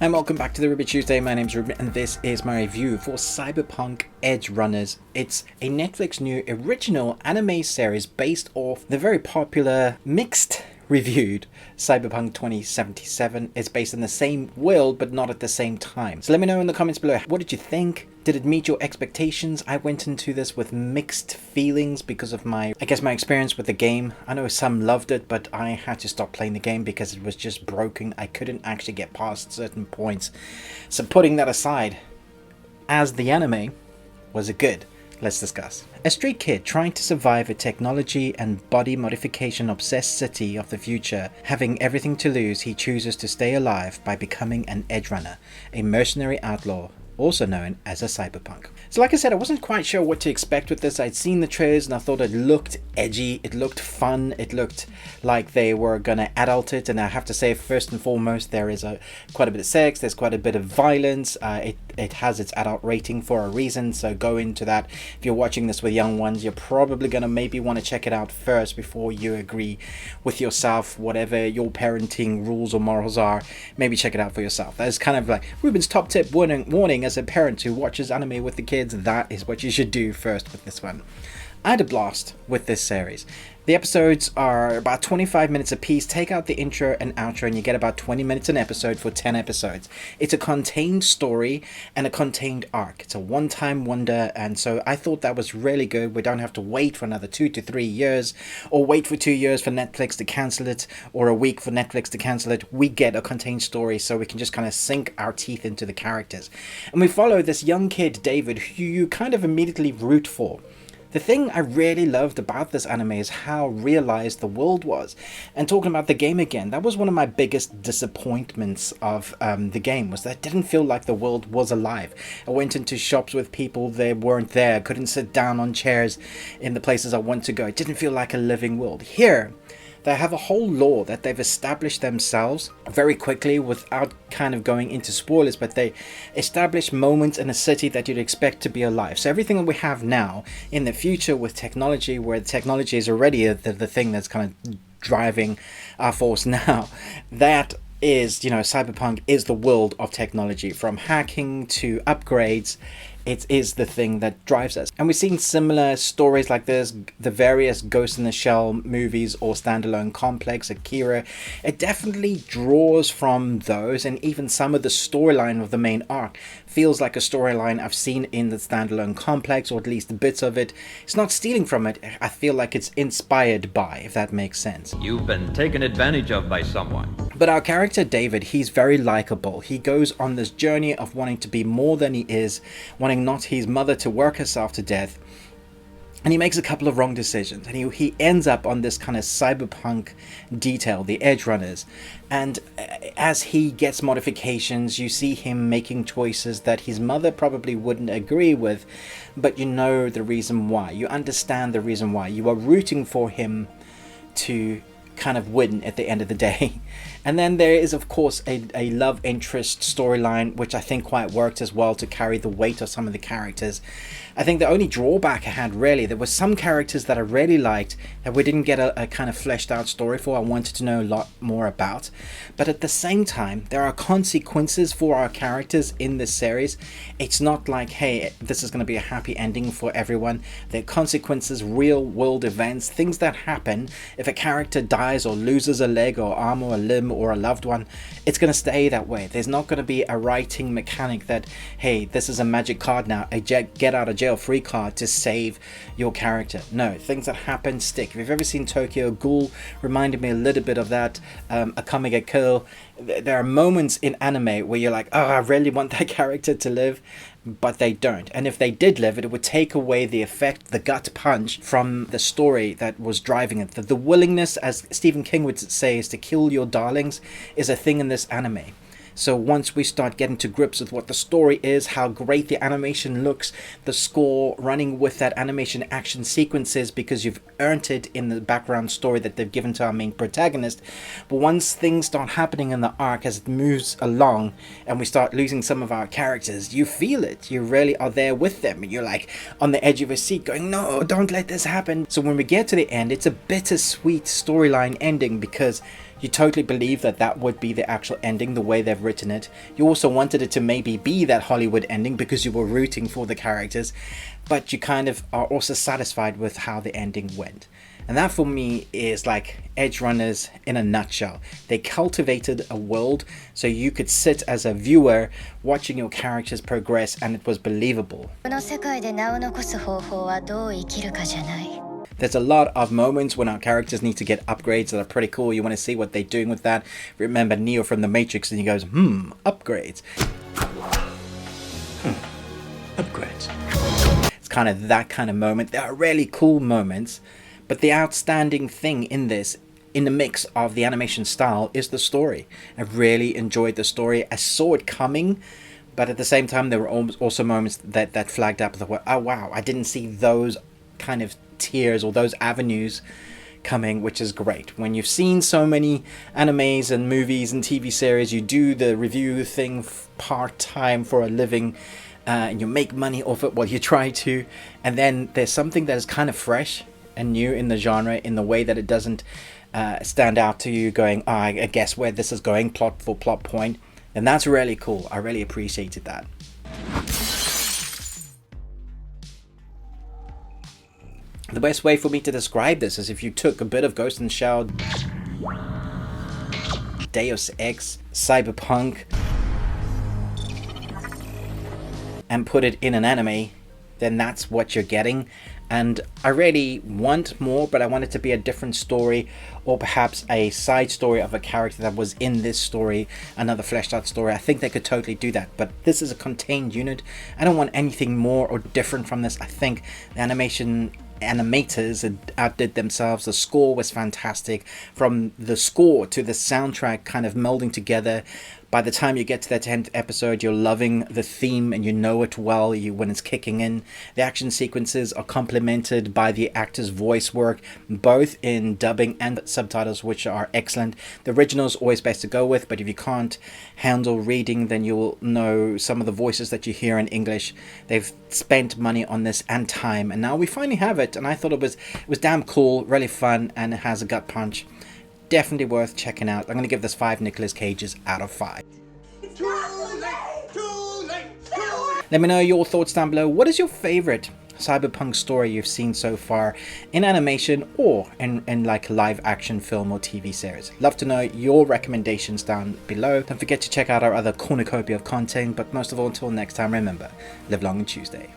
And welcome back to the Ruby Tuesday. My name's Ruben and this is my review for Cyberpunk Edgerunners. It's a Netflix new original anime series based off the very popular, mixed reviewed Cyberpunk 2077. It's based in the same world but not at the same time. So let me know in the comments below, what did you think? Did it meet your expectations? I went into this with mixed feelings because of my experience with the game. I know some loved it, but I had to stop playing the game because it was just broken. I couldn't actually get past certain points. So putting that aside, as the anime, was it good? Let's discuss. A street kid trying to survive a technology and body modification obsessed city of the future. Having everything to lose, he chooses to stay alive by becoming an edgerunner, a mercenary outlaw, also known as a cyberpunk. So like I said, I wasn't quite sure what to expect with this. I'd seen the trailers and I thought it looked edgy, it looked fun, it looked like they were gonna adult it, and I have to say, first and foremost, there is quite a bit of sex, there's quite a bit of violence, it has its adult rating for a reason, so go into that. If you're watching this with young ones, you're probably gonna maybe want to check it out first before you agree with yourself, whatever your parenting rules or morals are, maybe check it out for yourself. That is kind of like Ruben's top tip warning as a parent who watches anime with the kids. That is what you should do first with this one. I had a blast with this series. The episodes are about 25 minutes apiece. Take out the intro and outro and you get about 20 minutes an episode for 10 episodes. It's a contained story and a contained arc. It's a one-time wonder, and so I thought that was really good. We don't have to wait for another 2 to 3 years, or wait for 2 years for Netflix to cancel it, or a week for Netflix to cancel it. We get a contained story so we can just kind of sink our teeth into the characters. And we follow this young kid, David, who you kind of immediately root for. The thing I really loved about this anime is how realized the world was. And talking about the game again, that was one of my biggest disappointments of the game, was that it didn't feel like the world was alive. I went into shops with people, they weren't there, I couldn't sit down on chairs in the places I want to go. It didn't feel like a living world. Here, they have a whole lore that they've established themselves very quickly without kind of going into spoilers, but they establish moments in a city that you'd expect to be alive. So everything that we have now in the future with technology, where technology is already the thing that's kind of driving our force now, that is, you know, Cyberpunk is the world of technology, from hacking to upgrades. It is the thing that drives us. And we've seen similar stories like this, the various Ghost in the Shell movies or standalone Complex, Akira. It definitely draws from those, and even some of the storyline of the main arc feels like a storyline I've seen in the standalone Complex, or at least bits of it. It's not stealing from it, I feel like it's inspired by, if that makes sense. You've been taken advantage of by someone. But our character David, he's very likable. He goes on this journey of wanting to be more than he is, wanting not his mother to work herself to death. And he makes a couple of wrong decisions, and he ends up on this kind of cyberpunk detail, the Edgerunners. And as he gets modifications, you see him making choices that his mother probably wouldn't agree with, but you know the reason why. You understand the reason why. You are rooting for him to kind of win at the end of the day. And then there is, of course, a love interest storyline, which I think quite worked as well to carry the weight of some of the characters. I think the only drawback I had, really, there were some characters that I really liked that we didn't get a kind of fleshed out story for. I wanted to know a lot more about. But at the same time, there are consequences for our characters in this series. It's not like, hey, this is going to be a happy ending for everyone. There are consequences, real world events, things that happen. If a character dies or loses a leg or arm or a limb or a loved one, it's going to stay that way. There's not going to be a writing mechanic that, hey, this is a magic card now, a get out of jail free card to save your character. No, things that happen stick. If you've ever seen Tokyo Ghoul, reminded me a little bit of that, Akame ga Kill. There are moments in anime where you're like, oh, I really want that character to live, but they don't. And if they did live, it would take away the effect, the gut punch from the story that was driving it. The willingness, as Stephen King would say, is to kill your darlings, is a thing in this anime. So once we start getting to grips with what the story is, how great the animation looks, the score running with that animation action sequences, because you've earned it in the background story that they've given to our main protagonist. But once things start happening in the arc as it moves along and we start losing some of our characters, you feel it. You really are there with them. You're like on the edge of your seat going, no, don't let this happen. So when we get to the end, it's a bittersweet storyline ending, because You totally believe that that would be the actual ending, the way they've written it. You also wanted it to maybe be that Hollywood ending because you were rooting for the characters, but you kind of are also satisfied with how the ending went. And that for me is like Edgerunners in a nutshell. They cultivated a world so you could sit as a viewer watching your characters progress and it was believable. There's a lot of moments when our characters need to get upgrades that are pretty cool. You want to see what they're doing with that. Remember Neo from The Matrix and he goes, upgrades. Upgrades. It's kind of that kind of moment. There are really cool moments. But the outstanding thing in this, in the mix of the animation style, is the story. I really enjoyed the story. I saw it coming, but at the same time, there were also moments that flagged up that were, oh wow, I didn't see those kind of tiers or those avenues coming, which is great. When you've seen so many animes and movies and TV series, you do the review thing part-time for a living, and you make money off it, well, you try to, and then there's something that is kind of fresh and new in the genre, in the way that it doesn't stand out to you going, oh, I guess where this is going, plot for plot point, and that's really cool. I really appreciated that. The best way for me to describe this is if you took a bit of Ghost in the Shell, Deus Ex, Cyberpunk, and put it in an anime, then that's what you're getting. And I really want more, but I want it to be a different story, or perhaps a side story of a character that was in this story, another fleshed out story. I think they could totally do that, but this is a contained unit. I don't want anything more or different from this. I think the animators outdid themselves. The score was fantastic. From the score to the soundtrack kind of melding together. By the time you get to the 10th episode, you're loving the theme and you know it well when it's kicking in. The action sequences are complemented by the actor's voice work, both in dubbing and subtitles, which are excellent. The original is always best to go with, but if you can't handle reading, then you'll know some of the voices that you hear in English. They've spent money on this and time, and now we finally have it, and I thought it was damn cool, really fun, and it has a gut punch. Definitely worth checking out. I'm going to give this 5 Nicolas Cages out of 5. Let me know your thoughts down below. What is your favorite cyberpunk story you've seen so far in animation or in like live action film or TV series? Love to know your recommendations down below. Don't forget to check out our other cornucopia of content, but most of all, until next time, remember, live long and Tuesday.